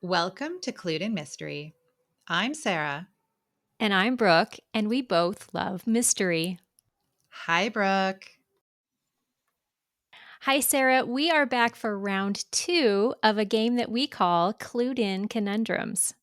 Welcome to Clued in Mystery. I'm Sarah. And I'm Brooke, and we both love mystery. Hi, Brooke. Hi, Sarah. We are back for round 2 of a game that we call Clued in Conundrums.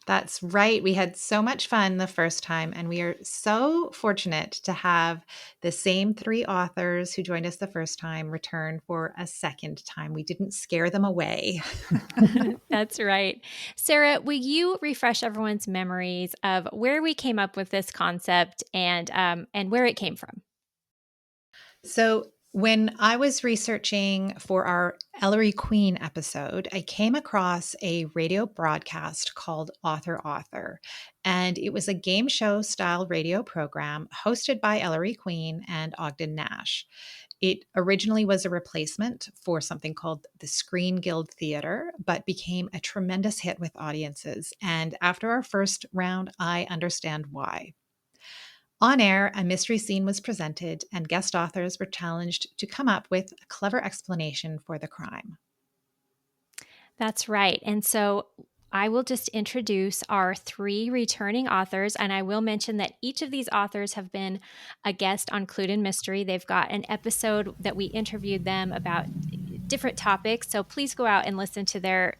That's right. We had so much fun the first time, and we are so fortunate to have the same 3 authors who joined us the first time return for a second time. We didn't scare them away. That's right. Sarah, will you refresh everyone's memories of where we came up with this concept and where it came from? So, when I was researching for our Ellery Queen episode, I came across a radio broadcast called Author. And it was a game show style radio program hosted by Ellery Queen and Ogden Nash. It originally was a replacement for something called the Screen Guild Theater, but became a tremendous hit with audiences. And after our first round, I understand why. On air, a mystery scene was presented, and guest authors were challenged to come up with a clever explanation for the crime. That's right. And so I will just introduce our 3 returning authors, and I will mention that each of these authors have been a guest on Clued in Mystery. They've got an episode that we interviewed them about different topics, so please go out and listen to their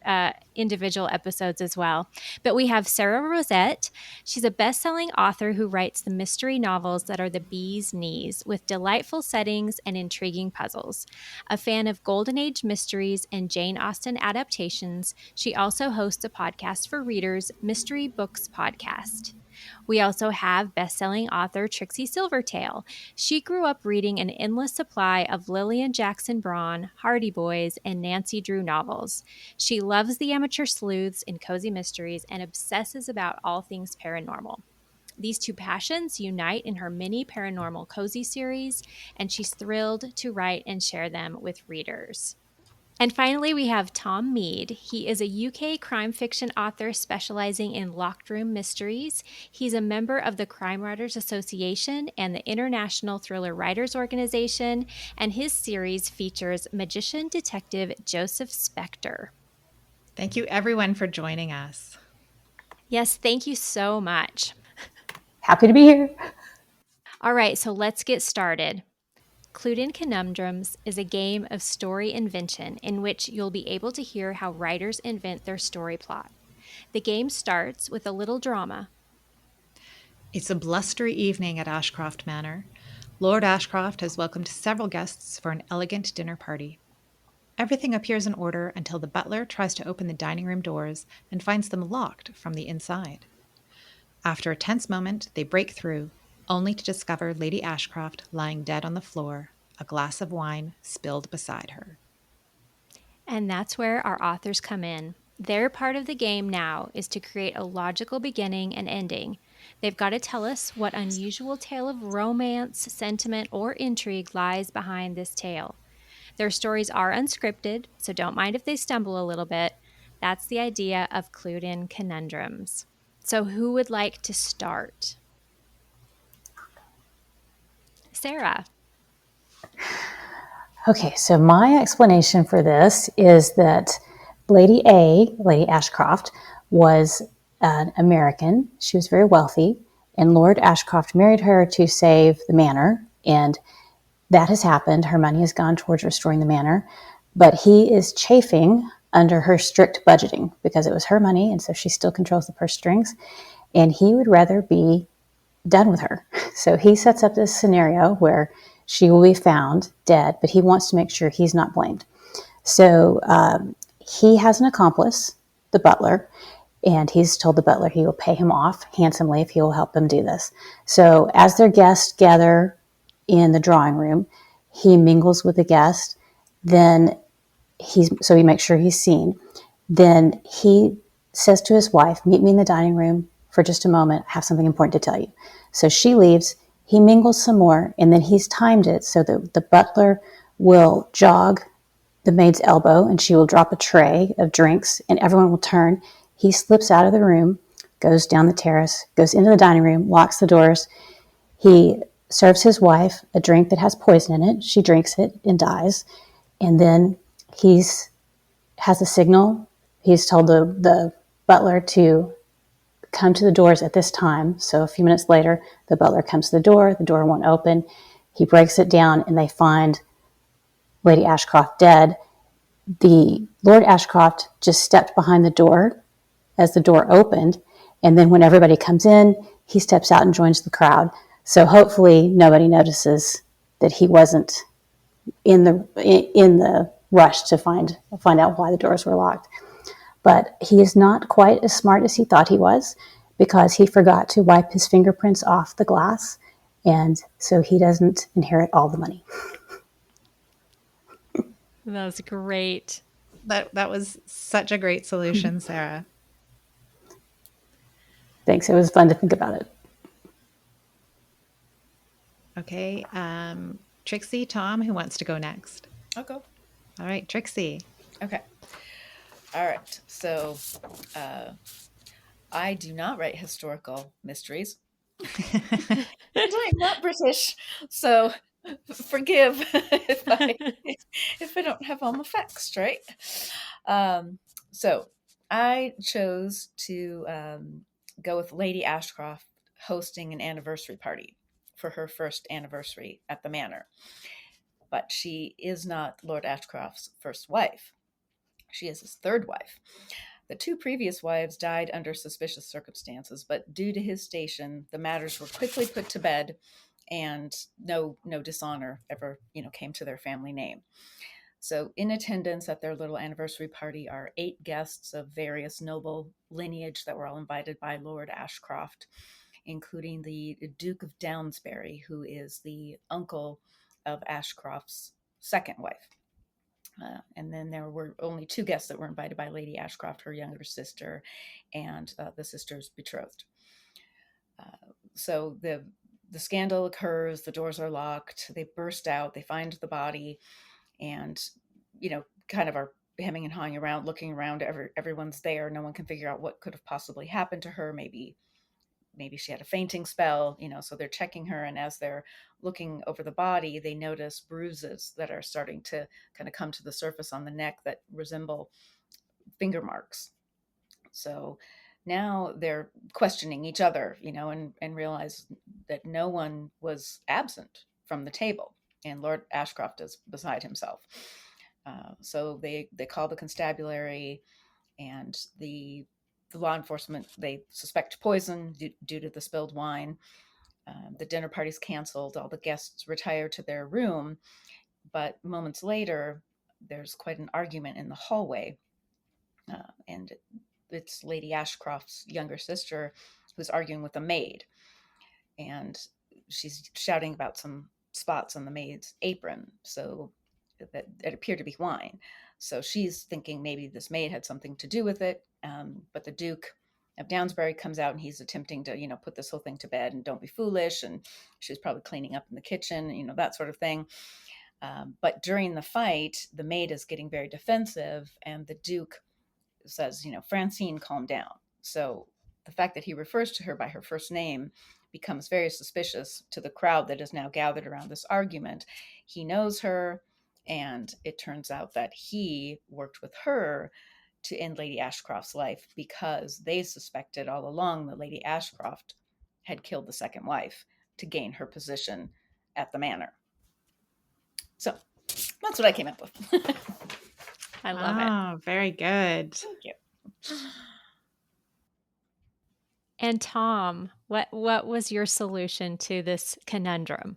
individual episodes as well. But we have Sara Rosett. She's a best-selling author who writes the mystery novels that are the bee's knees with delightful settings and intriguing puzzles. A fan of Golden Age mysteries and Jane Austen adaptations, she also hosts a podcast for readers, Mystery Books Podcast. We also have best-selling author Trixie Silvertale. She grew up reading an endless supply of Lillian Jackson Braun, Hardy Boys, and Nancy Drew novels. She loves the amateur sleuths and cozy mysteries and obsesses about all things paranormal. These 2 passions unite in her mini paranormal cozy series, and she's thrilled to write and share them with readers. And finally, we have Tom Mead. He is a UK crime fiction author specializing in locked room mysteries. He's a member of the Crime Writers Association and the International Thriller Writers Organization, and his series features magician detective Joseph Spector. Thank you, everyone, for joining us. Yes, thank you so much. Happy to be here. All right, so let's get started. Clued in Conundrums is a game of story invention in which you'll be able to hear how writers invent their story plot. The game starts with a little drama. It's a blustery evening at Ashcroft Manor. Lord Ashcroft has welcomed several guests for an elegant dinner party. Everything appears in order until the butler tries to open the dining room doors and finds them locked from the inside. After a tense moment, they break through, only to discover Lady Ashcroft lying dead on the floor, a glass of wine spilled beside her. And that's where our authors come in. Their part of the game now is to create a logical beginning and ending. They've got to tell us what unusual tale of romance, sentiment, or intrigue lies behind this tale. Their stories are unscripted, so don't mind if they stumble a little bit. That's the idea of Clued in Conundrums. So who would like to start? Sarah. Okay, so my explanation for this is that Lady Ashcroft, was an American. She was very wealthy, and Lord Ashcroft married her to save the manor, and that has happened. Her money has gone towards restoring the manor, but he is chafing under her strict budgeting because it was her money, and so she still controls the purse strings, and he would rather be done with her. So he sets up this scenario where she will be found dead, but he wants to make sure he's not blamed. So he has an accomplice, the butler, and he's told the butler he will pay him off handsomely if he will help him do this. So as their guests gather in the drawing room, he mingles with the guest. Then he makes sure he's seen. Then he says to his wife, "Meet me in the dining room for just a moment. I have something important to tell you." So she leaves. He mingles some more, and then he's timed it so that the butler will jog the maid's elbow, and she will drop a tray of drinks, and everyone will turn. He slips out of the room, goes down the terrace, goes into the dining room, locks the doors. He serves his wife a drink that has poison in it. She drinks it and dies. And then he has a signal He's told the butler to come to the doors at this time. So a few minutes later, the butler comes to the door won't open. He breaks it down, and they find Lady Ashcroft dead. The Lord Ashcroft just stepped behind the door as the door opened, and then when everybody comes in, he steps out and joins the crowd. So hopefully nobody notices that he wasn't in the rush to find out why the doors were locked. But he is not quite as smart as he thought he was, because he forgot to wipe his fingerprints off the glass, and so he doesn't inherit all the money. That was great. That was such a great solution, Sarah. Thanks. It was fun to think about it. Okay. Trixie, Tom, who wants to go next? I'll go. All right, Trixie. Okay. All right. So I do not write historical mysteries. And I'm not British, so forgive if I don't have all my facts straight. So I chose to go with Lady Ashcroft hosting an anniversary party for her first anniversary at the manor. But she is not Lord Ashcroft's first wife. She is his third wife. The two previous wives died under suspicious circumstances, but due to his station, the matters were quickly put to bed, and no dishonor ever came to their family name. So in attendance at their little anniversary party are 8 guests of various noble lineage that were all invited by Lord Ashcroft, including the Duke of Downsbury, who is the uncle of Ashcroft's second wife. And then there were only 2 guests that were invited by Lady Ashcroft, her younger sister, and the sister's betrothed. So the scandal occurs, the doors are locked, they burst out, they find the body, and, kind of are hemming and hawing around, looking around, everyone's there. No one can figure out what could have possibly happened to her. Maybe she had a fainting spell, so they're checking her. And as they're looking over the body, they notice bruises that are starting to kind of come to the surface on the neck that resemble finger marks. So now they're questioning each other, and realize that no one was absent from the table, and Lord Ashcroft is beside himself. So they call the constabulary, and the law enforcement, they suspect poison due to the spilled wine. The dinner party's canceled. All the guests retire to their room. But moments later, there's quite an argument in the hallway. And it's Lady Ashcroft's younger sister who's arguing with a maid. And she's shouting about some spots on the maid's apron, so that it appeared to be wine. So she's thinking maybe this maid had something to do with it. But the Duke of Downsbury comes out, and he's attempting to, put this whole thing to bed and don't be foolish. And she's probably cleaning up in the kitchen, that sort of thing. But during the fight, the maid is getting very defensive, and the Duke says, Francine, calm down. So the fact that he refers to her by her first name becomes very suspicious to the crowd that is now gathered around this argument. He knows her, and it turns out that he worked with her to end Lady Ashcroft's life, because they suspected all along that Lady Ashcroft had killed the second wife to gain her position at the manor. So that's what I came up with. I love it. Oh, very good. Thank you. And Tom, what was your solution to this conundrum?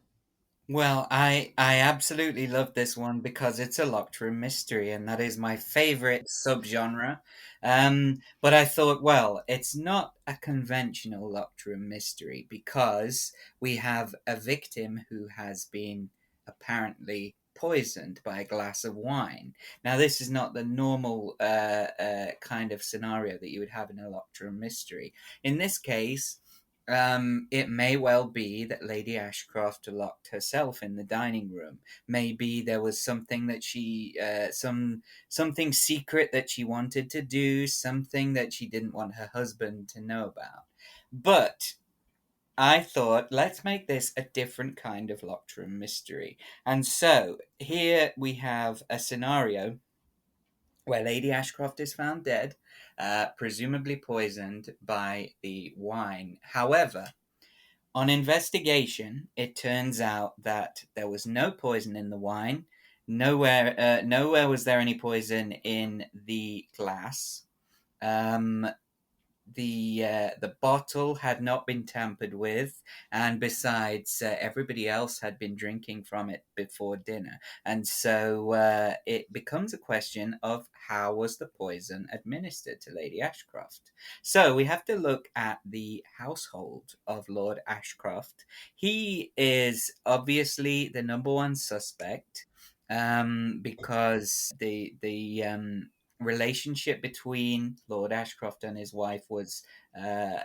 Well, I absolutely love this one because it's a locked room mystery, and that is my favorite subgenre. But I thought, well, it's not a conventional locked room mystery because we have a victim who has been apparently poisoned by a glass of wine. Now, this is not the normal kind of scenario that you would have in a locked room mystery. In this case, it may well be that Lady Ashcroft locked herself in the dining room. Maybe there was something that she, something secret that she wanted to do, something that she didn't want her husband to know about. But I thought, let's make this a different kind of locked room mystery. And so here we have a scenario where Lady Ashcroft is found dead, presumably poisoned by the wine. However, on investigation, it turns out that there was no poison in the wine. Nowhere was there any poison in the glass. Um, the bottle had not been tampered with, and besides, everybody else had been drinking from it before dinner, and so it becomes a question of how was the poison administered to Lady Ashcroft. So we have to look at the household of Lord Ashcroft. He is obviously the number one suspect, because the relationship between Lord Ashcroft and his wife was uh,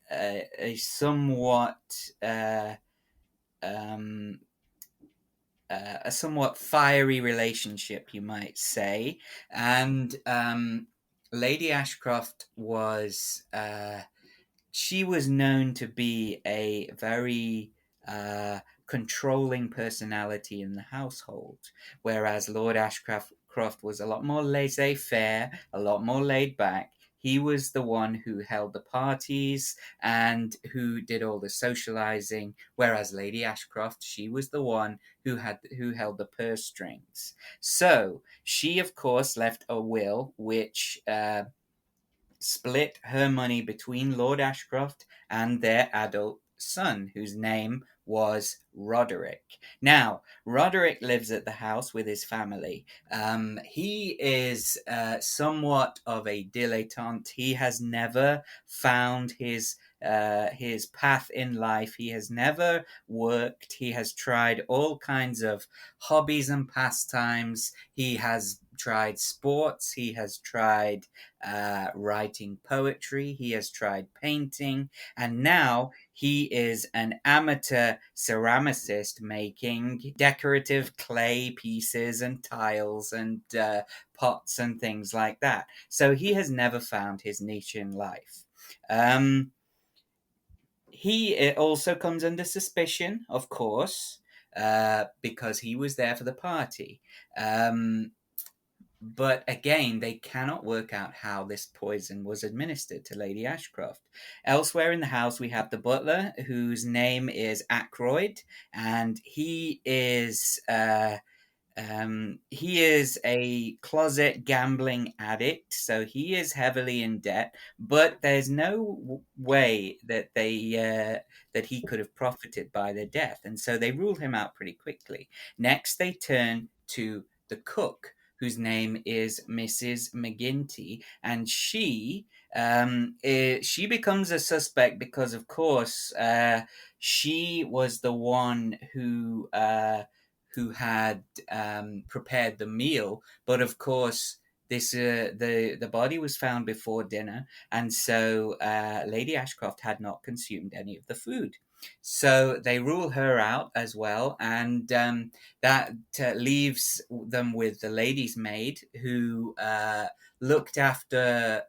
a somewhat um, a somewhat fiery relationship, you might say, and Lady Ashcroft was she was known to be a very controlling personality in the household, whereas Lord Ashcroft was a lot more laissez faire, a lot more laid back. He was the one who held the parties and who did all the socializing, whereas Lady Ashcroft, she was the one who held the purse strings. So she, of course, left a will which split her money between Lord Ashcroft and their adult son, whose name was Roderick. Now, Roderick lives at the house with his family. He is somewhat of a dilettante. He has never found his path in life. He has never worked. He has tried all kinds of hobbies and pastimes. He has tried sports. He has tried writing poetry. He has tried painting, and now he is an amateur ceramicist making decorative clay pieces and tiles and pots and things like that. So he has never found his niche in life. He also comes under suspicion, of course, because he was there for the party. But again, they cannot work out how this poison was administered to Lady Ashcroft. Elsewhere in the house, we have the butler, whose name is Ackroyd, and he is a closet gambling addict, so he is heavily in debt. But there's no way that he could have profited by their death, and so they rule him out pretty quickly. Next, they turn to the cook, whose name is Mrs. McGinty, and she becomes a suspect because, of course, she was the one who had prepared the meal, but of course the body was found before dinner, and so Lady Ashcroft had not consumed any of the food. So they rule her out as well, and that leaves them with the lady's maid, who looked after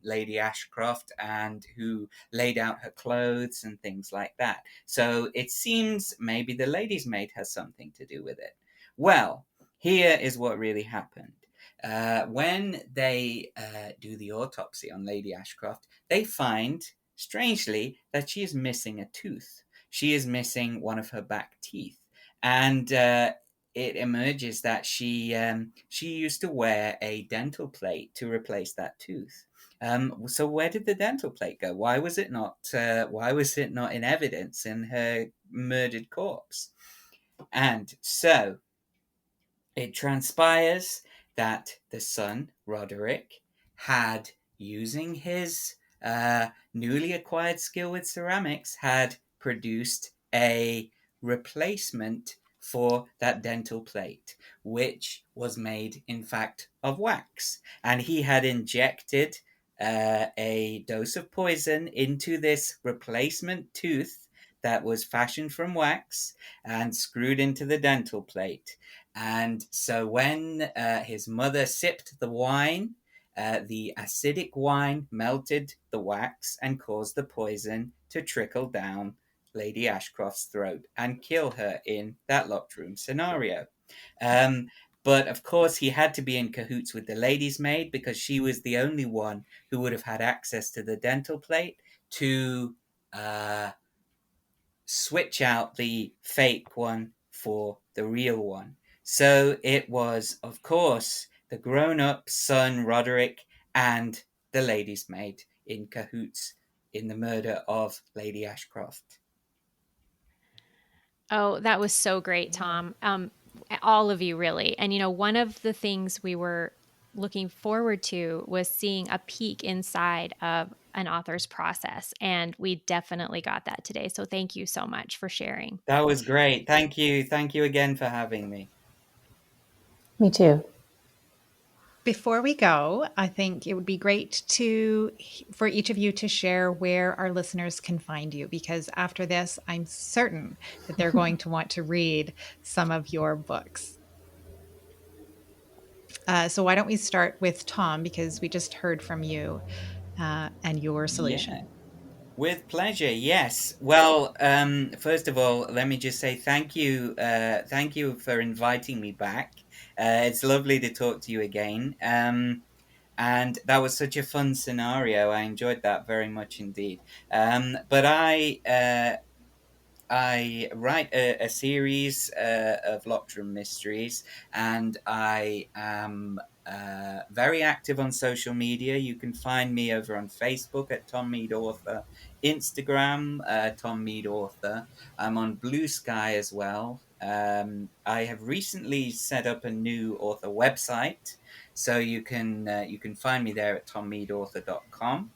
Lady Ashcroft and who laid out her clothes and things like that. So it seems maybe the lady's maid has something to do with it. Well, here is what really happened. When they do the autopsy on Lady Ashcroft, they find, strangely, that she is missing a tooth. She is missing one of her back teeth. And it emerges that she used to wear a dental plate to replace that tooth. So where did the dental plate go? Why was it not? Why was it not in evidence in her murdered corpse? And so it transpires that the son, Roderick, had, using his newly acquired skill with ceramics, had produced a replacement for that dental plate, which was made, in fact, of wax. And he had injected a dose of poison into this replacement tooth that was fashioned from wax and screwed into the dental plate. And so when his mother sipped the wine, the acidic wine melted the wax and caused the poison to trickle down Lady Ashcroft's throat and kill her in that locked room scenario. Um, But of course, he had to be in cahoots with the lady's maid because she was the only one who would have had access to the dental plate to uh, switch out the fake one for the real one. So it was, of course, the grown up son, Roderick, and the lady's maid in cahoots in the murder of Lady Ashcroft. Oh, that was so great, Yeah. Tom. All of you, really. And, one of the things we were looking forward to was seeing a peek inside of an author's process. And we definitely got that today. So thank you so much for sharing. That was great. Thank you. Thank you again for having me. Me too. Before we go, I think it would be great for each of you to share where our listeners can find you, because after this, I'm certain that they're going to want to read some of your books. So why don't we start with Tom, because we just heard from you and your Yeah. solution. With pleasure, yes. Well, first of all, let me just say thank you. Thank you for inviting me back. It's lovely to talk to you again. And that was such a fun scenario. I enjoyed that very much indeed. But I write a series of locked room mysteries, and I am very active on social media. You can find me over on Facebook at Tom Mead Author, Instagram, Tom Mead Author. I'm on Blue Sky as well. I have recently set up a new author website, so you can find me there at tommeadauthor.com.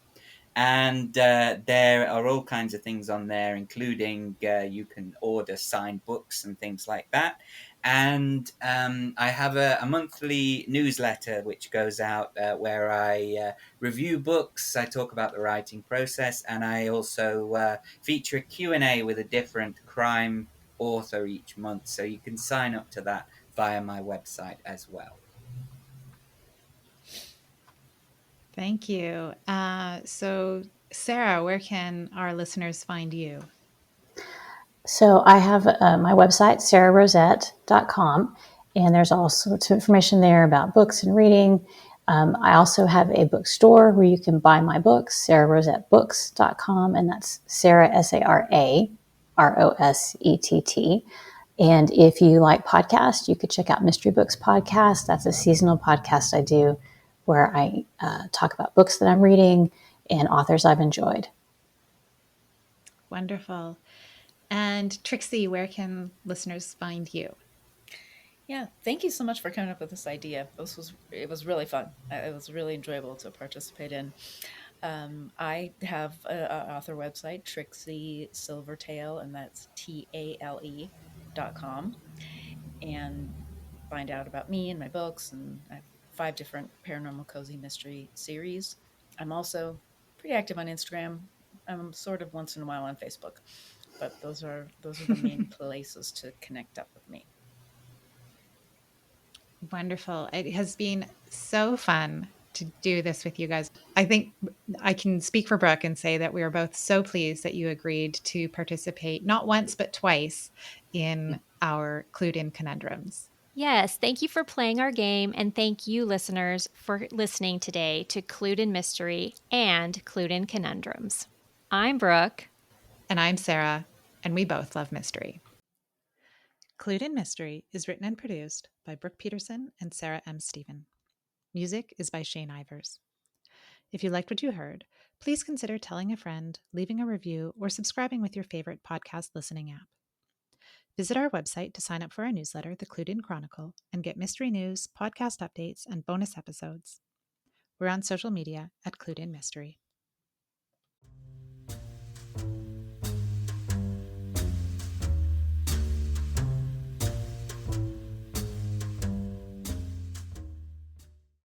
And there are all kinds of things on there, including you can order signed books and things like that. And I have a monthly newsletter which goes out where I review books, I talk about the writing process, and I also feature a Q&A with a different crime author each month. So you can sign up to that via my website as well. Thank you. So, Sarah, where can our listeners find you? So I have my website, sararosett.com, and there's all sorts of information there about books and reading. I also have a bookstore where you can buy my books, sararosettbooks.com, and that's Sarah, Sararosett. And if you like podcasts, you could check out Mystery Books Podcast. That's a seasonal podcast I do where I talk about books that I'm reading and authors I've enjoyed. Wonderful. And Trixie, where can listeners find you? Yeah, thank you so much for coming up with this idea. It was really fun. It was really enjoyable to participate in. I have an author website, Trixie Silvertale, and that's TALE.com, and find out about me and my books. And I have 5 different paranormal cozy mystery series. I'm also pretty active on Instagram. I'm sort of once in a while on Facebook, but those are the main places to connect up with me. Wonderful. It has been so fun to do this with you guys. I think I can speak for Brooke and say that we are both so pleased that you agreed to participate not once, but twice in our Clued In Conundrums. Yes, thank you for playing our game, and thank you, listeners, for listening today to Clued in Mystery and Clued in Conundrums. I'm Brooke. And I'm Sarah, and we both love mystery. Clued in Mystery is written and produced by Brooke Peterson and Sarah M. Stephen. Music is by Shane Ivers. If you liked what you heard, please consider telling a friend, leaving a review, or subscribing with your favorite podcast listening app. Visit our website to sign up for our newsletter, The Clued In Chronicle, and get mystery news, podcast updates, and bonus episodes. We're on social media at Clued In Mystery.